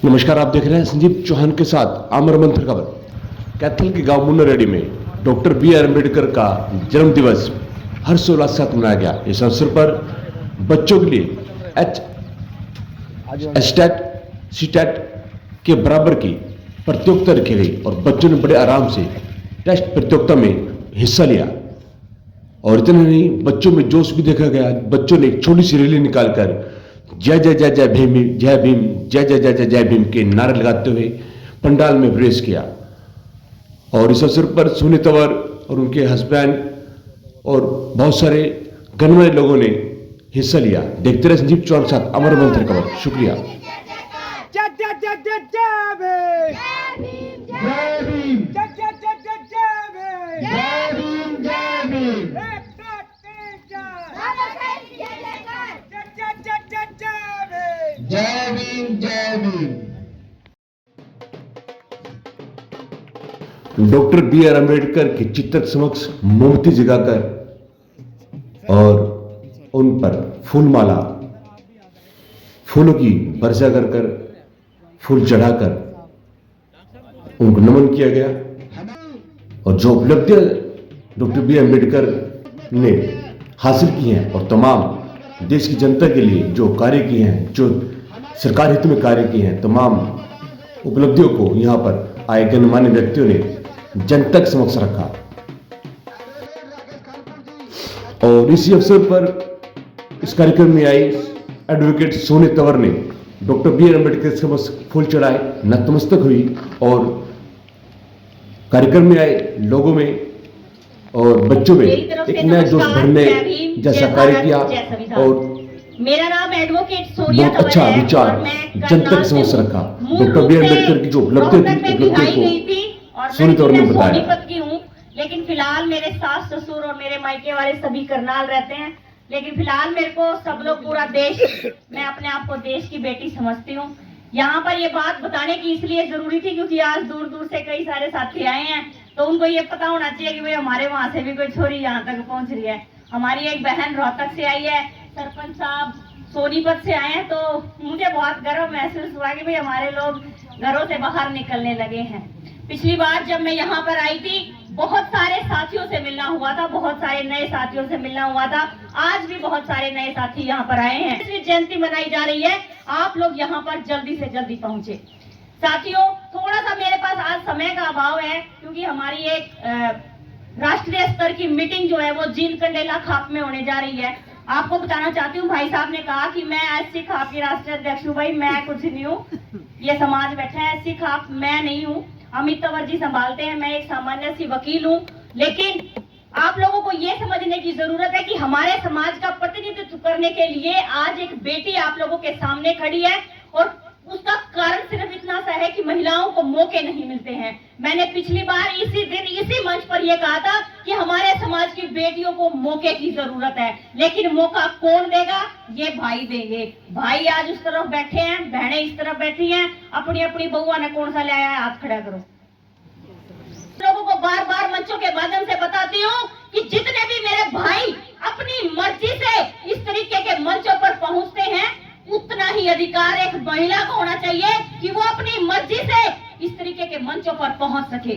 नमस्कार, आप देख रहे हैं संजीव चौहान के साथ आमर मंथन खबर। कैथल के गांव मुन्नारेड्डी में डॉक्टर बी आर अम्बेडकर का जन्म दिवस हर्षोल्लास के साथ मनाया गया। इस अवसर पर बच्चों के लिए एचटेट सीटेट के बराबर की प्रतियोगिता रखी गई और बच्चों ने बड़े आराम से टेस्ट प्रतियोगिता में हिस्सा लिया। और इतना नहीं, बच्चों में जोश भी देखा गया। बच्चों ने एक छोटी सी रैली निकालकर जय जय जय जय भीम, जय भीम, जय जय जय जय जय भीम के नारे लगाते हुए पंडाल में प्रवेश किया। और इस अवसर पर सोनी तंवर और उनके हस्बैंड और बहुत सारे गणमान्य लोगों ने हिस्सा लिया। देखते रहे संजीव चौहान के साथ अमर मंथन खबर। शुक्रिया। जय जय जय जय जय भीम, जय भीम, जय जय जय जय जय भीम, जय भीम, जय भीम, जय भीम, जय Bhim. Doctor B R Ambedkar के चित्र समक्ष मोमबत्ती जगाकर और उन पर फूलमाला, फूलों की वर्षा कर फूल चढ़ाकर उनको नमन किया गया। और जो उपलब्धियां डॉक्टर बी आर अम्बेडकर ने हासिल की हैं और तमाम देश की जनता के लिए जो कार्य किए हैं, जो सरकार हित में कार्य किए हैं, तमाम उपलब्धियों को यहाँ पर आए गणमान्य व्यक्तियों ने जनता के समक्ष रखा। और इसी अवसर पर इस कार्यक्रम में आई एडवोकेट सोनी तंवर ने डॉक्टर बी आर अम्बेडकर के समक्ष फूल चढ़ाए, नतमस्तक हुई और कार्यक्रम में आए लोगों में और बच्चों में एक नया जोश भरने जैसा कार्य किया। और मेरा नाम एडवोकेट सोनिया बहुत अच्छा विचार जनता के समक्ष रखा। डॉक्टर बी आर अम्बेडकर की जो उपलब्धियां थी, उपलब्धियों को सोनी तंवर ने बताया। लेकिन फिलहाल मेरे सास ससुर और मेरे मायके वाले सभी करनाल रहते हैं। लेकिन फिलहाल मेरे को सब लोग पूरा देश, मैं अपने आप को देश की बेटी समझती हूँ। यहाँ पर ये बात बताने की इसलिए जरूरी थी क्योंकि आज दूर दूर से कई सारे साथी आए हैं, तो उनको ये पता होना चाहिए कि भाई हमारे वहां से भी कोई छोरी यहाँ तक पहुंच रही है। हमारी एक बहन रोहतक से आई है, सरपंच साहब सोनीपत से आए हैं, तो मुझे बहुत गर्व महसूस हुआ कि भाई हमारे लोग घरों से बाहर निकलने लगे हैं। पिछली बार जब मैं यहाँ पर आई थी, बहुत सारे साथियों से मिलना हुआ था, बहुत सारे नए साथियों से मिलना हुआ था। आज भी बहुत सारे नए साथी यहाँ पर आए हैं। इसलिए जयंती मनाई जा रही है, आप लोग यहाँ पर जल्दी से जल्दी पहुंचे। साथियों, थोड़ा सा मेरे पास आज समय का अभाव है क्योंकि हमारी एक राष्ट्रीय स्तर की मीटिंग जो है वो जीन कंडेला खाप में होने जा रही है। आपको बताना चाहती हूँ, भाई साहब ने कहा कि मैं एससी खाप की राष्ट्रीय अध्यक्ष हूँ। भाई मैं कुछ नहीं हूँ, ये समाज बैठा है, एससी खाप मैं नहीं हूँ, अमित तंवर जी संभालते हैं। मैं एक सामान्य सी वकील हूँ। लेकिन आप लोगों को ये समझने की जरूरत है कि हमारे समाज का प्रतिनिधित्व करने के लिए आज एक बेटी आप लोगों के सामने खड़ी है और उसका कारण सिर्फ इतना सा है कि महिलाओं को मौके नहीं मिलते हैं। मैंने पिछली बार इसी दिन इसी मंच पर यह कहा था कि हमारे समाज की बेटियों को मौके की जरूरत है, लेकिन मौका कौन देगा? ये भाई देंगे। भाई आज उस तरफ बैठे हैं, बहनें इस तरफ बैठी हैं। अपनी अपनी बहुआ ने कौन सा ले आया है, हाथ खड़ा करो। लोगों को बार बार मंचों के माध्यम से बताती हूँ कि जितने भी मेरे भाई अपनी मर्जी से इस तरीके के मंचों पर पहुंचते हैं, उतना ही अधिकार एक महिला को होना चाहिए कि वो अपनी मर्जी से इस तरीके के मंचों पर पहुंच सके।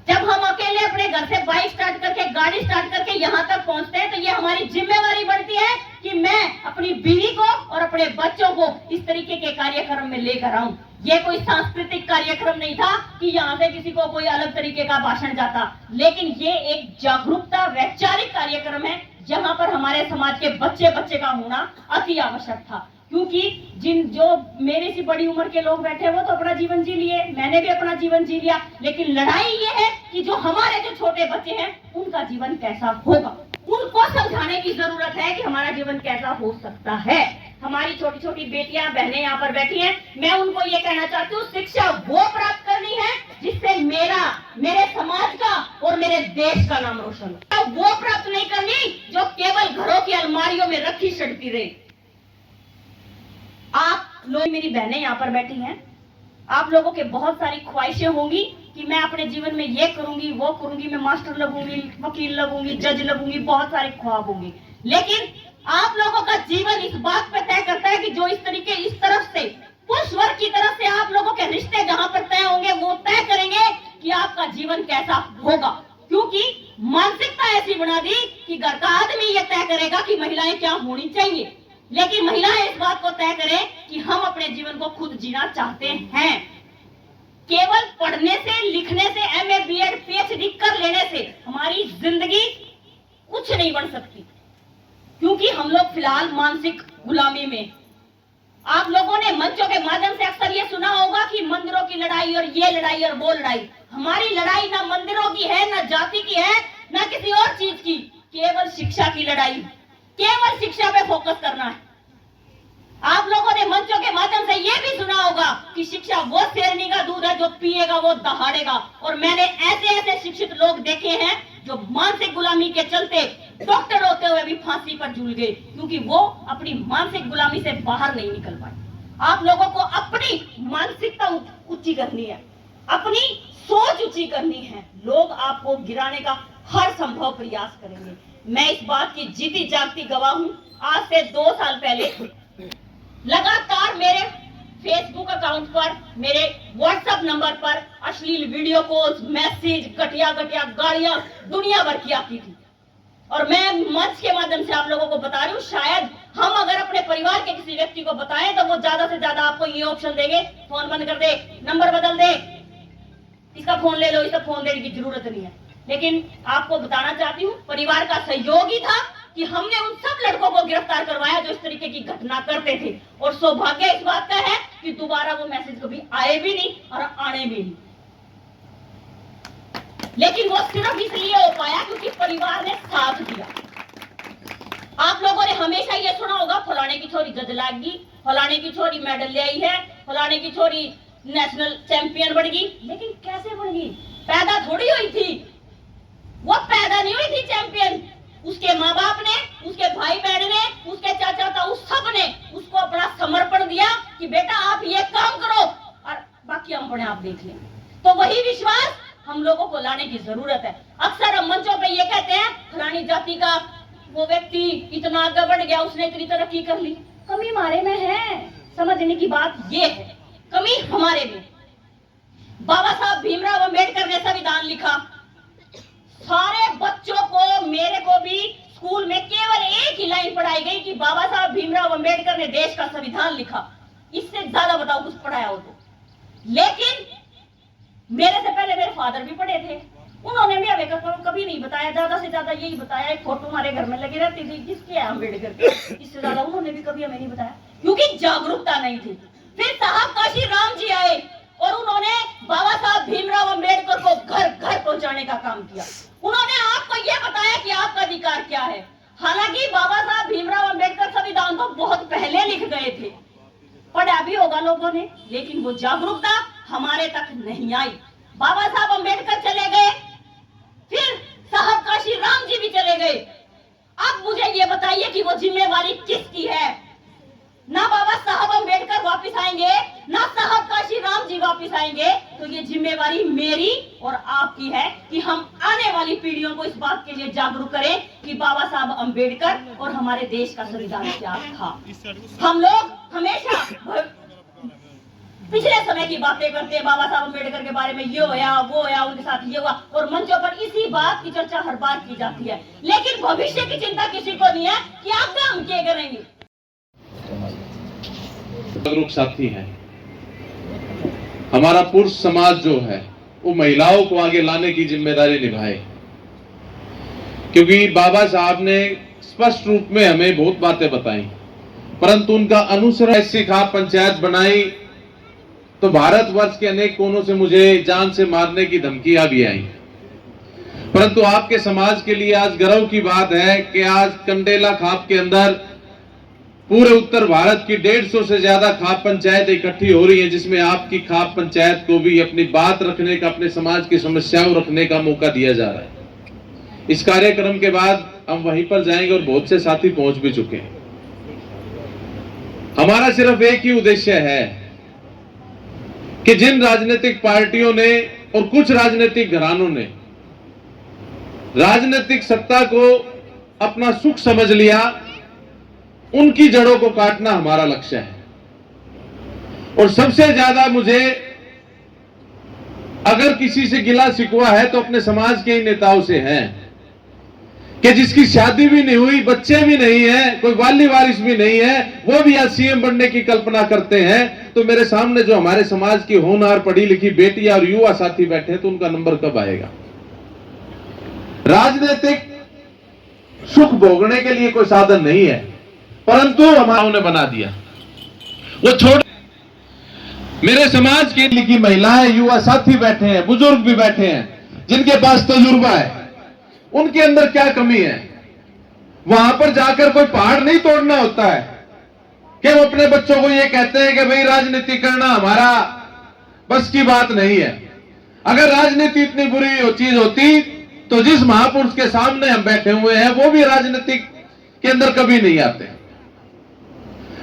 जब हम अकेले अपने घर से बाइक स्टार्ट करके, गाड़ी स्टार्ट करके यहाँ तक पहुंचते हैं, तो ये हमारी जिम्मेवारी बनती है कि मैं अपनी बीवी को और अपने बच्चों को इस तरीके के कार्यक्रम में लेकर आऊं। ये कोई सांस्कृतिक कार्यक्रम नहीं था कि यहाँ से किसी को कोई अलग तरीके का भाषण जाता, लेकिन ये एक जागरूकता वैचारिक कार्यक्रम है जहाँ पर हमारे समाज के बच्चे बच्चे का होना अति आवश्यक था। क्योंकि जो मेरे से बड़ी उम्र के लोग बैठे वो तो अपना जीवन जी लिए, मैंने भी अपना जीवन जी लिया, लेकिन लड़ाई ये है कि जो हमारे जो छोटे बच्चे हैं उनका जीवन कैसा होगा। उनको समझाने की जरूरत है कि हमारा जीवन कैसा हो सकता है। हमारी छोटी छोटी बेटियां बहनें यहाँ पर बैठी हैं, मैं उनको ये कहना चाहती हूँ, शिक्षा वो प्राप्त करनी है जिससे मेरे समाज का और मेरे देश का नाम रोशन हो। वो प्राप्त नहीं करनी जो केवल घरों की अलमारियों में रखी सड़ती रहे। आप लोग, मेरी बहनें यहाँ पर बैठी हैं, आप लोगों के बहुत सारी ख्वाहिशें होंगी कि मैं अपने जीवन में ये करूंगी, वो करूंगी, मैं मास्टर लगूंगी, वकील लगूंगी, जज लगूंगी, बहुत सारे ख्वाब होंगे। लेकिन आप लोगों का जीवन इस बात पर तय करता है कि जो इस तरफ से पुरुष वर्ग की तरफ से आप आप लोगों के रिश्ते जहां पर तय होंगे वो तय करेंगे कि आपका जीवन कैसा होगा, क्योंकि मानसिकता ऐसी बना दी कि घर का आदमी ये तय करेगा कि महिलाएं क्या होनी चाहिए, लेकिन महिलाएं इस बात को तय करें कि हम अपने जीवन को खुद जीना चाहते हैं। केवल पढ़ने से, लिखने से, एमए, बीएड, पीएचडी कर लेने से हमारी जिंदगी कुछ नहीं बन सकती, क्योंकि हम लोग फिलहाल मानसिक गुलामी में। आप लोगों ने मंचों के माध्यम से अक्सर ये सुना होगा कि मंदिरों की लड़ाई और ये लड़ाई और वो लड़ाई। हमारी लड़ाई ना मंदिरों की है, ना जाति की है, ना किसी और चीज की, केवल शिक्षा की लड़ाई, केवल शिक्षा पे फोकस करना है। आप लोगों ने मंचों के माध्यम से ये भी सुना होगा कि शिक्षा वो शेरनी का दूध है, जो पिएगा वो दहाड़ेगा। और मैंने ऐसे ऐसे शिक्षित लोग देखे हैं जो मानसिक गुलामी के चलते डॉक्टर होते हुए भी फांसी पर झूल गए, क्योंकि वो अपनी मानसिक गुलामी से बाहर नहीं निकल पाए। आप लोगों को अपनी मानसिकता ऊंची करनी है, अपनी सोच ऊंची करनी है। लोग आपको गिराने का हर संभव प्रयास करेंगे। मैं इस बात की जीती जागती गवाह हूं। आज से 2 साल पहले लगातार मेरे फेसबुक अकाउंट पर, मेरे व्हाट्सएप नंबर पर अश्लील वीडियो कॉल्स, मैसेज, घटिया घटिया गालियां दुनिया भर की आती थी। और मैं मंच के माध्यम से आप लोगों को बता रही हूँ, शायद हम अगर अपने परिवार के किसी व्यक्ति को बताएं तो वो ज्यादा से ज्यादा आपको ये ऑप्शन देंगे, फोन बंद कर दे, नंबर बदल दे, इसका फोन ले लो, इसका फोन देने की जरूरत नहीं है। लेकिन आपको बताना चाहती हूँ, परिवार का सहयोग ही था कि हमने उन सब लड़कों को गिरफ्तार करवाया जो इस तरीके की घटना करते थे। और सौभाग्य इस बात का है कि दोबारा वो मैसेज कभी आए भी नहीं और आने भी नहीं। लेकिन वो सिर्फ इसलिए हो पाया क्योंकि परिवार ने साथ दिया। आप लोगों ने हमेशा ये सुना होगा, फलाने की छोरी जज लागी, फलाने की छोरी मेडल ले आई है, फलाने की छोरी नेशनल चैंपियन बन गई। लेकिन कैसे बन गई? पैदा थोड़ी हुई थी, वो पैदा नहीं हुई थी चैंपियन। उसके माँ बाप ने, उसके भाई बहन ने, उसके चाचा ताऊ सब ने उसको अपना समर्पण दिया कि बेटा आप ये काम करो और बाकी हम अपने आप देख लेंगे। तो वही विश्वास हम लोगों को लाने की जरूरत है। अक्सर हम मंचों पे ये कहते हैं, फलानी जाति का वो व्यक्ति इतना आगे बढ़ गया, उसने इतनी तरक्की कर ली। कमी हमारे में है, समझने की बात ये है, कमी हमारे में। बाबा साहब भीमराव अंबेडकर ने संविधान लिखा, सारे बच्चों को, मेरे को भी स्कूल में केवल एक ही लाइन पढ़ाई गई कि बाबा साहब भीमराव अंबेडकर ने देश का संविधान लिखा। इससे ज्यादा बताओ कुछ पढ़ाया हो तो। लेकिन मेरे से पहले मेरे फादर भी पढ़े थे, उन्होंने भी हमें कभी नहीं बताया, ज्यादा से ज्यादा यही बताया, एक फोटो हमारे घर में लगी रहती थी किसके है अम्बेडकर के, इससे ज्यादा उन्होंने भी कभी हमें नहीं बताया, क्योंकि जागरूकता नहीं थी। फिर साहब काशी राम जी आए और उन्होंने बाबा साहब भीमराव अंबेडकर को घर घर पहुंचाने का काम किया। उन्होंने आपको यह बताया कि आपका अधिकार क्या है। हालांकि बाबा साहब भीमराव अंबेडकर संविधान तो बहुत पहले लिख गए थे, पढ़ा भी होगा लोगों ने, लेकिन वो जागरूकता हमारे तक नहीं आई। बाबा साहब अंबेडकर चले गए, फिर साहब काशी राम जी भी चले गए। अब मुझे ये बताइए कि वो जिम्मेवारी किसकी है? ना बाबा साहब अंबेडकर वापस आएंगे, ना साहब काशी राम जी वापस आएंगे, तो ये जिम्मेवारी मेरी और आपकी है कि हम आने वाली पीढ़ियों को इस बात के लिए जागरूक करें कि बाबा साहब अंबेडकर और हमारे देश का संविधान क्या था। हम लोग हमेशा पिछले समय की बातें करते हैं, बाबा साहब अंबेडकर के बारे में ये होया, वो होया, उनके साथ ये हुआ, और मंचों पर इसी बात की चर्चा हर बार की जाती है। लेकिन भविष्य की चिंता किसी को नहीं है कि आगे हम क्या करेंगे। जागरूक साथी है, हमारा पुरुष समाज जो है वो महिलाओं को आगे लाने की जिम्मेदारी निभाए, क्योंकि बाबा साहब ने स्पष्ट रूप में हमें बहुत बातें बताई, परंतु उनका अनुसरण ऐसी खाप पंचायत बनाई तो भारतवर्ष के अनेक कोनों से मुझे जान से मारने की धमकियां भी आई। परंतु आपके समाज के लिए आज गर्व की बात है कि आज कंडेला खाप के अंदर पूरे उत्तर भारत की 150 से ज्यादा खाप पंचायत इकट्ठी हो रही है, जिसमें आपकी खाप पंचायत को भी अपनी बात रखने का, अपने समाज की समस्याओं रखने का मौका दिया जा रहा है। इस कार्यक्रम के बाद हम वहीं पर जाएंगे और बहुत से साथी पहुंच भी चुके हैं। हमारा सिर्फ एक ही उद्देश्य है कि जिन राजनीतिक पार्टियों ने और कुछ राजनीतिक घरानों ने राजनीतिक सत्ता को अपना सुख समझ लिया, उनकी जड़ों को काटना हमारा लक्ष्य है। और सबसे ज्यादा मुझे अगर किसी से गिला शिकवा है तो अपने समाज के ही नेताओं से है कि जिसकी शादी भी नहीं हुई, बच्चे भी नहीं है, कोई वाली वारिस भी नहीं है, वो भी आज सीएम बनने की कल्पना करते हैं। तो मेरे सामने जो हमारे समाज की होनहार पढ़ी लिखी बेटियां और युवा साथी बैठे हैं, तो उनका नंबर कब आएगा? राजनीतिक सुख भोगने के लिए कोई साधन नहीं है, परंतु हमारा ने बना दिया। वो छोड़ मेरे समाज के लिखी महिलाएं, युवा साथी बैठे हैं, बुजुर्ग भी बैठे हैं, जिनके पास तजुर्बा है, उनके अंदर क्या कमी है? वहां पर जाकर कोई पहाड़ नहीं तोड़ना होता है कि वो अपने बच्चों को ये कहते हैं कि भाई राजनीति करना हमारा बस की बात नहीं है। अगर राजनीति इतनी बुरी चीज होती तो जिस महापुरुष के सामने हम बैठे हुए हैं वो भी राजनीति के अंदर कभी नहीं आते।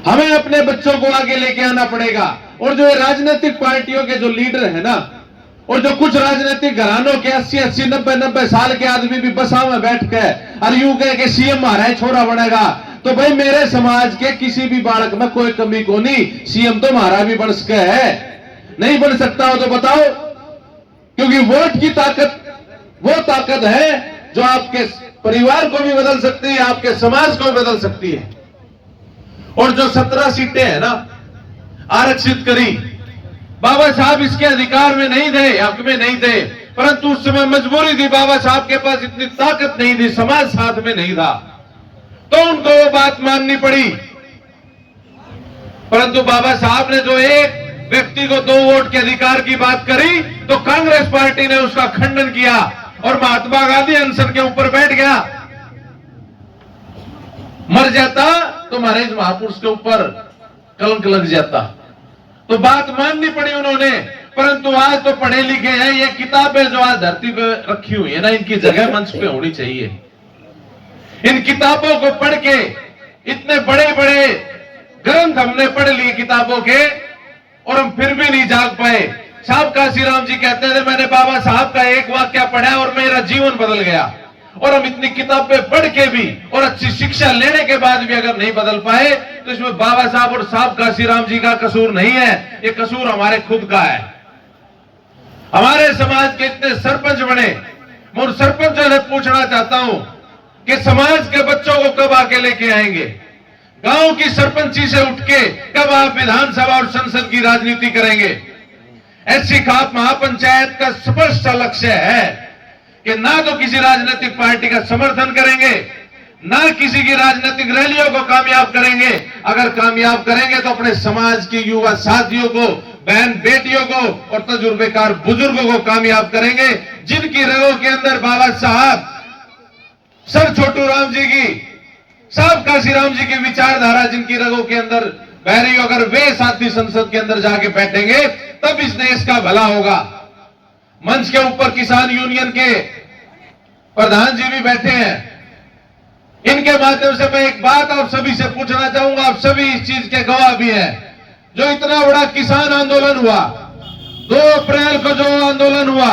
हमें अपने बच्चों को आगे लेके आना पड़ेगा। और जो राजनीतिक पार्टियों के जो लीडर है ना, और जो कुछ राजनीतिक घरानों के 80-80, 90-90 साल के आदमी भी बसा में बैठ के और यूं कहे कि सीएम हमारा है, छोरा बनेगा, तो भाई मेरे समाज के किसी भी बालक में कोई कमी को नहीं, सीएम तो हमारा भी बन सके है। नहीं बन सकता हो तो बताओ, क्योंकि वोट की ताकत वो ताकत है जो आपके परिवार को भी बदल सकती है, आपके समाज को भी बदल सकती है। और जो 17 सीटें हैं ना आरक्षित करी, बाबा साहब इसके अधिकार में नहीं थे, हक में नहीं थे, परंतु उस समय मजबूरी थी, बाबा साहब के पास इतनी ताकत नहीं थी, समाज साथ में नहीं था, तो उनको वो बात माननी पड़ी। परंतु बाबा साहब ने जो एक व्यक्ति को 2 वोट के अधिकार की बात करी तो कांग्रेस पार्टी ने उसका खंडन किया और महात्मा गांधी अनशन के ऊपर बैठ गया। मर जाता तो महाराज महापुरुष के ऊपर कलंक लग जाता। तो बात माननी पड़ी उन्होंने। परंतु आज तो पढ़े लिखे हैं, ये किताबें जो आज धरती पे रखी हुई है ना, इनकी जगह मंच पे होनी चाहिए। इन किताबों को पढ़ के, इतने बड़े बड़े ग्रंथ हमने पढ़ लिए किताबों के, और हम फिर भी नहीं जाग पाए। साहब काशीराम जी कहते थे मैंने बाबा साहब का एक वाक्य पढ़ा और मेरा जीवन बदल गया। और हम इतनी किताबें पढ़ के भी और अच्छी शिक्षा लेने के बाद भी अगर नहीं बदल पाए तो इसमें बाबा साहब और साहब काशीराम जी का कसूर नहीं है, ये कसूर हमारे खुद का है। हमारे समाज के इतने सरपंच बने, मैं उन सरपंचों से पूछना चाहता हूं कि समाज के बच्चों को कब आके लेके आएंगे? गांव की सरपंची से उठ के कब आप विधानसभा और संसद की राजनीति करेंगे? ऐसी खाप महापंचायत का स्पष्ट लक्ष्य है कि ना तो किसी राजनीतिक पार्टी का समर्थन करेंगे, ना किसी की राजनीतिक रैलियों को कामयाब करेंगे। अगर कामयाब करेंगे तो अपने समाज के युवा साथियों को, बहन बेटियों को और तजुर्बेकार बुजुर्गों को कामयाब करेंगे, जिनकी रगों के अंदर बाबा साहब, सर छोटू राम जी की, साहब काशीराम जी की विचारधारा जिनकी रगों के अंदर बह रही, अगर वे साथी संसद के अंदर जाके बैठेंगे तब इस देश का भला होगा। मंच के ऊपर किसान यूनियन के प्रधान जी भी बैठे हैं। इनके माध्यम से मैं एक बात आप सभी से पूछना चाहूंगा, आप सभी इस चीज के गवाह भी हैं। जो इतना बड़ा किसान आंदोलन हुआ, 2 अप्रैल को जो आंदोलन हुआ,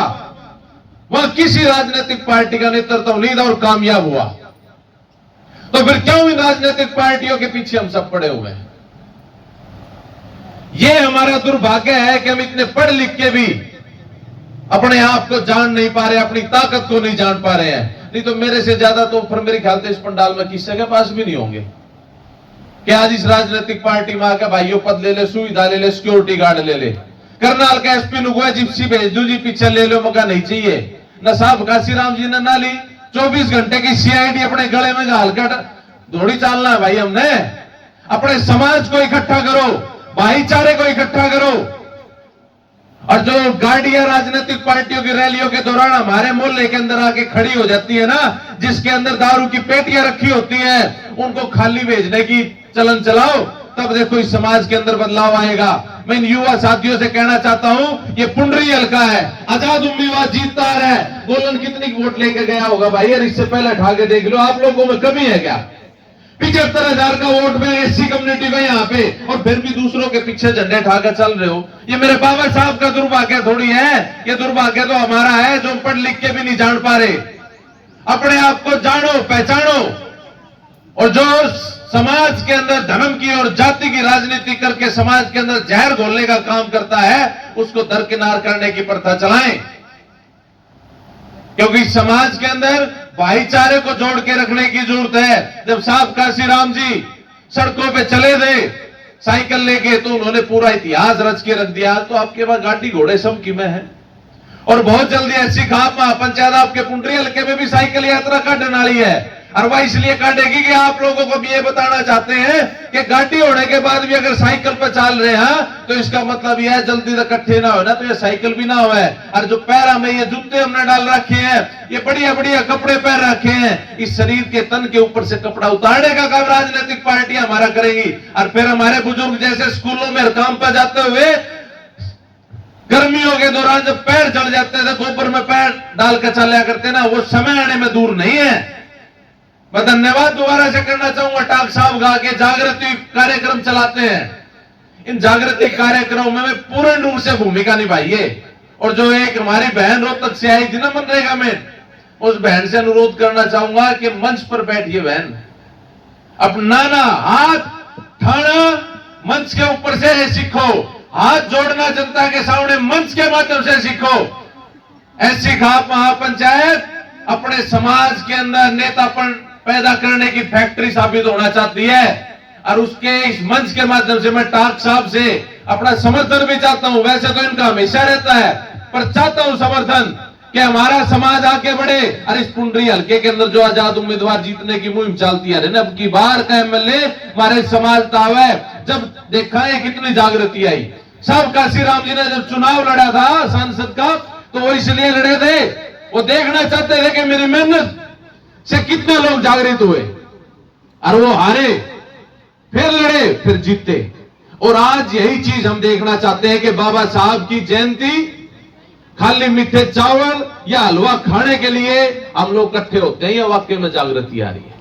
वह किसी राजनीतिक पार्टी का नेतृत्व नहीं था और कामयाब हुआ। तो फिर क्यों इन राजनीतिक पार्टियों के पीछे हम सब पड़े हुए हैं? यह हमारा दुर्भाग्य है कि हम इतने पढ़ लिख के भी अपने आप को जान नहीं पा रहे, अपनी ताकत को नहीं जान पा रहे हैं। नहीं तो मेरे से ज्यादा तो फिर मेरे ख्याल से इस पंडाल में किसी के पास भी नहीं होंगे कि आज इस राजनीतिक पार्टी में आकर भाइयों पद ले ले, सुविधा ले ले, सिक्योरिटी गार्ड ले ले, करनाल का एसपी नुगुआ जिप्सी भेज दू जी, पीछे ले लो, मौका नहीं चाहिए। न साहब काशीराम जी ने ना ली, 24 घंटे की सीआईडी अपने गले में घालकर दौड़ी चालना है भाई। हमने अपने समाज को इकट्ठा करो, भाईचारे को इकट्ठा करो। और जो गाड़ियां राजनीतिक पार्टियों की रैलियों के दौरान हमारे मोहल्ले के अंदर आके खड़ी हो जाती है ना, जिसके अंदर दारू की पेटियां रखी होती हैं, उनको खाली भेजने की चलन चलाओ, तब देखो इस समाज के अंदर बदलाव आएगा। मैं इन युवा साथियों से कहना चाहता हूं, ये पुंडरी हल्का है, आजाद उम्मीदवार जीतता है। गोलन कितनी वोट लेके गया होगा भाई, और इससे पहले उठा के देख लो, आप लोगों में कमी है क्या? 75,000 का वोट में एससी कम्युनिटी का यहाँ पे, और फिर भी दूसरों के पीछे झंडे उठाकर चल रहे हो। ये मेरे बाबा साहब का दुर्भाग्य थोड़ी है, ये दुर्भाग्य तो हमारा है जो पढ़ लिख के भी नहीं जान पा रहे। अपने आप को जानो, पहचानो, और जो समाज के अंदर धर्म की और जाति की राजनीति करके समाज के अंदर जहर घोलने का काम करता है, उसको दरकिनार करने की प्रथा चलाएं। क्योंकि समाज के अंदर भाईचारे को जोड़ के रखने की जरूरत है। जब साहब काशीराम जी सड़कों पे चले थे साइकिल लेके, तो उन्होंने पूरा इतिहास रच के रख दिया। तो आपके पास गाड़ी घोड़े सब की में है, और बहुत जल्दी ऐसी खाप पंचायत आपके पुंडरी हल्के में भी साइकिल यात्रा काटने वाली है। और वह इसलिए काटेगी कि आप लोगों को भी ये बताना चाहते हैं कि गाड़ी होने के बाद भी अगर साइकिल पर चल रहे हैं तो इसका मतलब यह है जल्दी तक इकट्ठे ना हो ना, तो ये साइकिल भी ना हो। और जो पैरा में ये जूते हमने डाल रखे हैं, ये बढ़िया बढ़िया कपड़े पहन रखे हैं, इस शरीर के तन के ऊपर से कपड़ा उतारने का काम राजनीतिक पार्टियां हमारा करेंगी। और फिर हमारे बुजुर्ग जैसे स्कूलों में काम पर जाते हुए गर्मियों के दौरान जब पैर चढ़ जाते थे, गोबर में पैर डाल कर चला करते ना, वो समय आने में दूर नहीं है। मैं धन्यवाद दोबारा से करना चाहूंगा टाक साहब का कि जागृति कार्यक्रम चलाते हैं। इन जागृति कार्यक्रमों में पूर्ण रूप से भूमिका निभाइए। और जो एक हमारी बहन रोहतक से आई थी ना मनरेगा में, उस बहन से अनुरोध करना चाहूंगा कि मंच पर बैठिए बहन, अपना ना हाथ ठाना मंच के ऊपर से सीखो, हाथ जोड़ना जनता के सामने मंच के माध्यम से सीखो। ऐसी खाप महापंचायत अपने समाज के अंदर नेतापन पैदा करने की फैक्ट्री साबित होना चाहती है। और उसके इस मंच के माध्यम से मैं टाक साहब से अपना समर्थन भी चाहता हूं। वैसे तो इनका हमेशा रहता है, पर चाहता हूं समर्थन कि हमारा समाज आगे बढ़े। और इस पुंडरी हल्के के अंदर जो आजाद उम्मीदवार जीतने की मुहिम चलती है, अब की बार का एमएलए हमारे समाज का है। जब देखा है कितनी जागृति आई। साहब काशीराम जी ने जब चुनाव लड़ा था सांसद का, तो वो इसलिए लड़े थे, वो देखना चाहते थे कि मेरी मेहनत से कितने लोग जागृत हुए। और वो हारे, फिर लड़े, फिर जीते। और आज यही चीज हम देखना चाहते हैं कि बाबा साहब की जयंती खाली मीठे चावल या हलवा खाने के लिए हम लोग इकट्ठे होते हैं, या वाकई में जागृति आ रही है?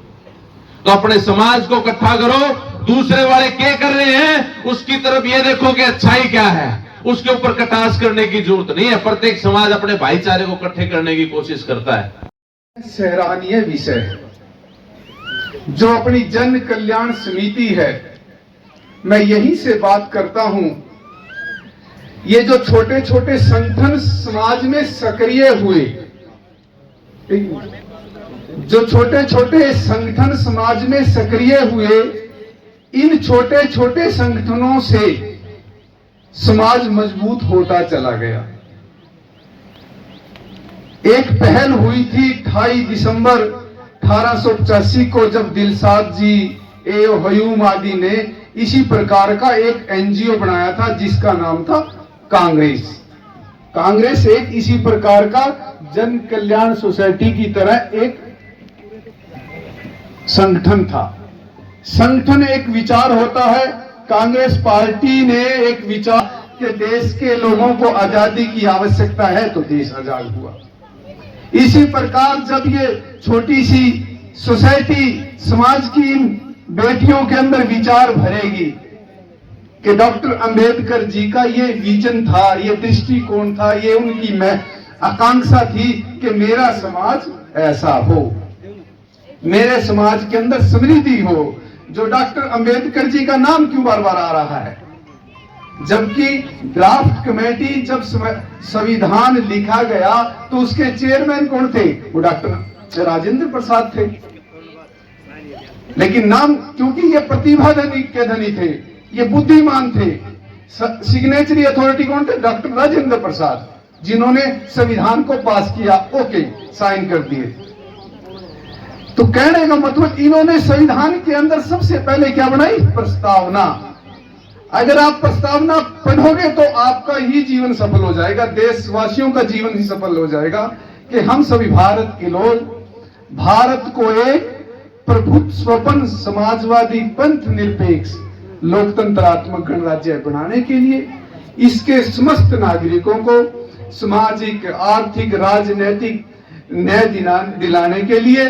तो अपने समाज को इकट्ठा करो। दूसरे वाले क्या कर रहे हैं उसकी तरफ ये देखो कि अच्छाई क्या है, उसके ऊपर कटास करने की जरूरत नहीं है। प्रत्येक समाज अपने भाईचारे को इकट्ठे करने की कोशिश करता है। सराहनीय विषय है जो अपनी जन कल्याण समिति है। मैं यहीं से बात करता हूं, ये जो छोटे छोटे संगठन समाज में सक्रिय हुए, जो छोटे छोटे संगठन समाज में सक्रिय हुए, इन छोटे छोटे संगठनों से समाज मजबूत होता चला गया। एक पहल हुई थी 28 दिसंबर 1885 को, जब दिलशाद जी, ए.ओ. हयूम आदि ने इसी प्रकार का एक एनजीओ बनाया था जिसका नाम था कांग्रेस। कांग्रेस एक इसी प्रकार का जन कल्याण सोसाइटी की तरह एक संगठन था। संगठन एक विचार होता है। कांग्रेस पार्टी ने एक विचार कि देश के लोगों को आजादी की आवश्यकता है, तो देश आजाद हुआ। इसी प्रकार जब ये छोटी सी सोसाइटी समाज की इन बेटियों के अंदर विचार भरेगी कि डॉक्टर अंबेडकर जी का ये विजन था, ये दृष्टिकोण था, ये उनकी आकांक्षा थी कि मेरा समाज ऐसा हो, मेरे समाज के अंदर समृद्धि हो। जो डॉक्टर अंबेडकर जी का नाम क्यों बार बार आ रहा है, जबकि ड्राफ्ट कमेटी जब संविधान लिखा गया तो उसके चेयरमैन कौन थे? वो डॉक्टर राजेंद्र प्रसाद थे। लेकिन नाम, क्योंकि ये प्रतिभा धनी के धनी थे, ये बुद्धिमान थे। सिग्नेचरी अथॉरिटी कौन थे? डॉक्टर राजेंद्र प्रसाद, जिन्होंने संविधान को पास किया, ओके, साइन कर दिए। तो कहने का मतलब इन्होंने संविधान के अंदर सबसे पहले क्या बनाई? प्रस्तावना। अगर आप प्रस्तावना पढ़ोगे तो आपका ही जीवन सफल हो जाएगा, देशवासियों का जीवन ही सफल हो जाएगा कि हम सभी भारत के लोग भारत को एक प्रभुत्वपन समाजवादी पंथ निरपेक्ष लोकतंत्रात्मक गणराज्य बनाने के लिए इसके समस्त नागरिकों को सामाजिक, आर्थिक, राजनीतिक न्याय दिलाने के लिए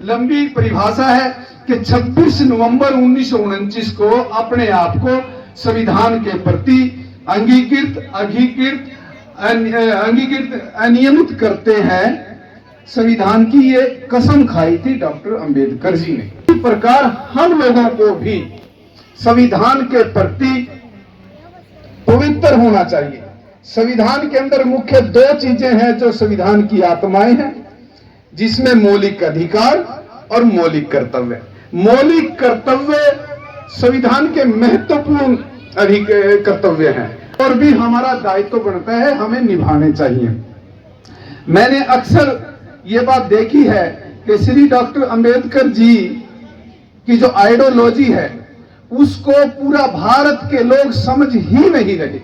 लंबी परिभाषा है कि 26 नवंबर 1929 को अपने आप को संविधान के प्रति अंगीकृत अनियमित करते हैं। संविधान की ये कसम खाई थी डॉक्टर अंबेडकर जी ने। प्रकार हम लोगों को भी संविधान के प्रति पवित्र होना चाहिए। संविधान के अंदर मुख्य दो चीजें हैं जो संविधान की आत्माएं हैं, जिसमें मौलिक अधिकार और मौलिक कर्तव्य। मौलिक कर्तव्य संविधान के महत्वपूर्ण कर्तव्य हैं और भी हमारा दायित्व बनता है, हमें निभाने चाहिए। मैंने अक्सर ये बात देखी है कि श्री डॉक्टर अंबेडकर जी की जो आइडियोलॉजी है उसको पूरा भारत के लोग समझ ही नहीं रहे।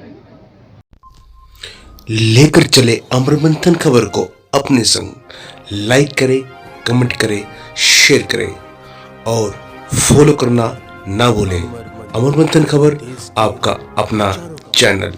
लेकर चले अमर मंथन खबर को अपने संग, लाइक करें, कमेंट करें, शेयर करें और फॉलो करना ना भूलें। अमर मंथन खबर आपका अपना चैनल।